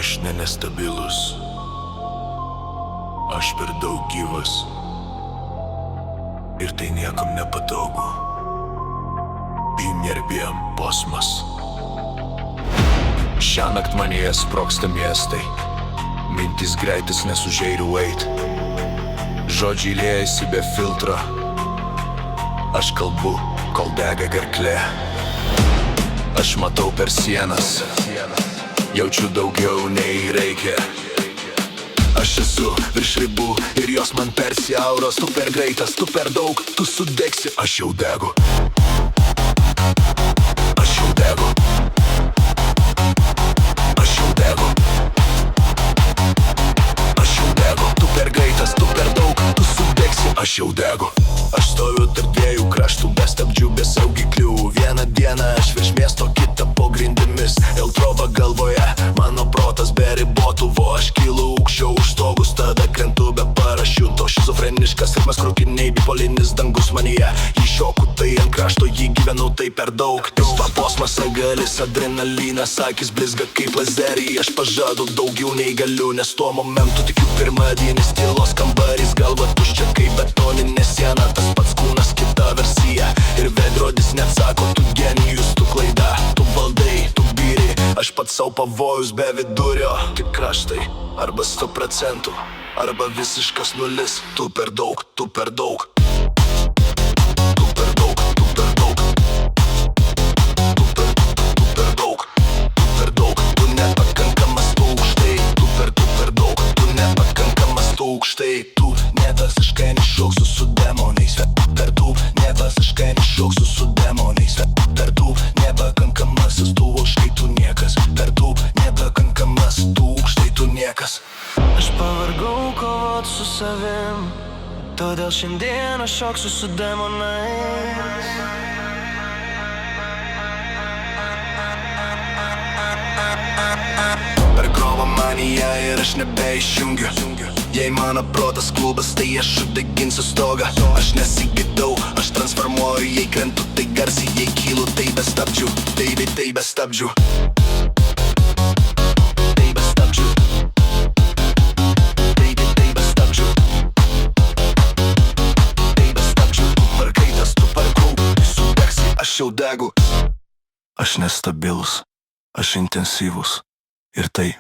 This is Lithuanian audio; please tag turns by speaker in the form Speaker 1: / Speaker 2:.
Speaker 1: Aš nestabilus, aš per daug gyvas ir tai niekam nepatogu. Įnerbėjam posmas. Šiąnakt manyje sprogsta miestai, mintis greitis nesužeiriu eit. Žodžiai liejasi be filtro, aš kalbu, kol dega gerklė. Aš matau per sienas, jaučiu daugiau nei reikia. Aš esu virš ribų ir jos man persiauros. Tu per greitas, tu per daug, tu sudegsi. Aš jau degu. Aš jau degu. Aš jau degu. Aš jau degu. Tu per greitas, tu per daug, tu sudegsi. Aš jau degu. Aš stoviu tarp dviejų kraštų, be stabdžių, be saugiklių. Vieną dieną aš virš miesto, kitą po grindimis. Eltrova galvoje, mano protas be ribotų. Aš kylu aukščiau už stogus, tada krentu be parašiuto. Šizofreniškas ritmas, krūtiniai, bipolinis dangus manyje. Jį šoku, tai ant krašto, jį gyvenau, tai per daug. Tispa posmas, agalis, adrenalinas, akis blizga kaip lazeriai. Aš pažadu daugiau nei galiu, nes tuo momentu tikiu pirmadienis tylos kambarys. Galva tuščia kaip betoninė siena, tas pats kūnas, kita versija. Ir veidrodis neatsako, tu genijus, tu klaida, tu valdai, tu byri. Aš pats savo pavojus be vidurio. Tik kraštai, arba 100%, arba visiškas nulis. Tu per daug, tu per daug. Tu per daug, tu per daug. Tu per daug, tu per daug. Tu nepakankamas, tu aukštai. Tu per daug, tu nepakankamas, tu aukštai. Tu nevasiškai nešoksiu su demonais. Per daug, nevasiškai nešoksiu su demonais. Per daug, nepakankamasis, tu aukštai, tu niekas. Per daug, nepakankamas, tu aukštai, tu niekas.
Speaker 2: Aš pavargau kovot su savim, todėl šiandien aš šoksiu su demonais.
Speaker 1: Per krovą manyje ir aš nebeišjungiu. Jei mano protas klubas, tai aš uždeginsiu stogą. Aš nesigydau, aš transformuoju. Jei krentu, tai garsiai, jei kylu, tai be stabdžių. Tai be stabdžių. Tai be stabdžių. Tai be stabdžių. Tai be stabdžių. Tu per greitas, tu per daug, sudegsi. Aš jau degu. Aš nestabilus, aš intensyvus. Ir tai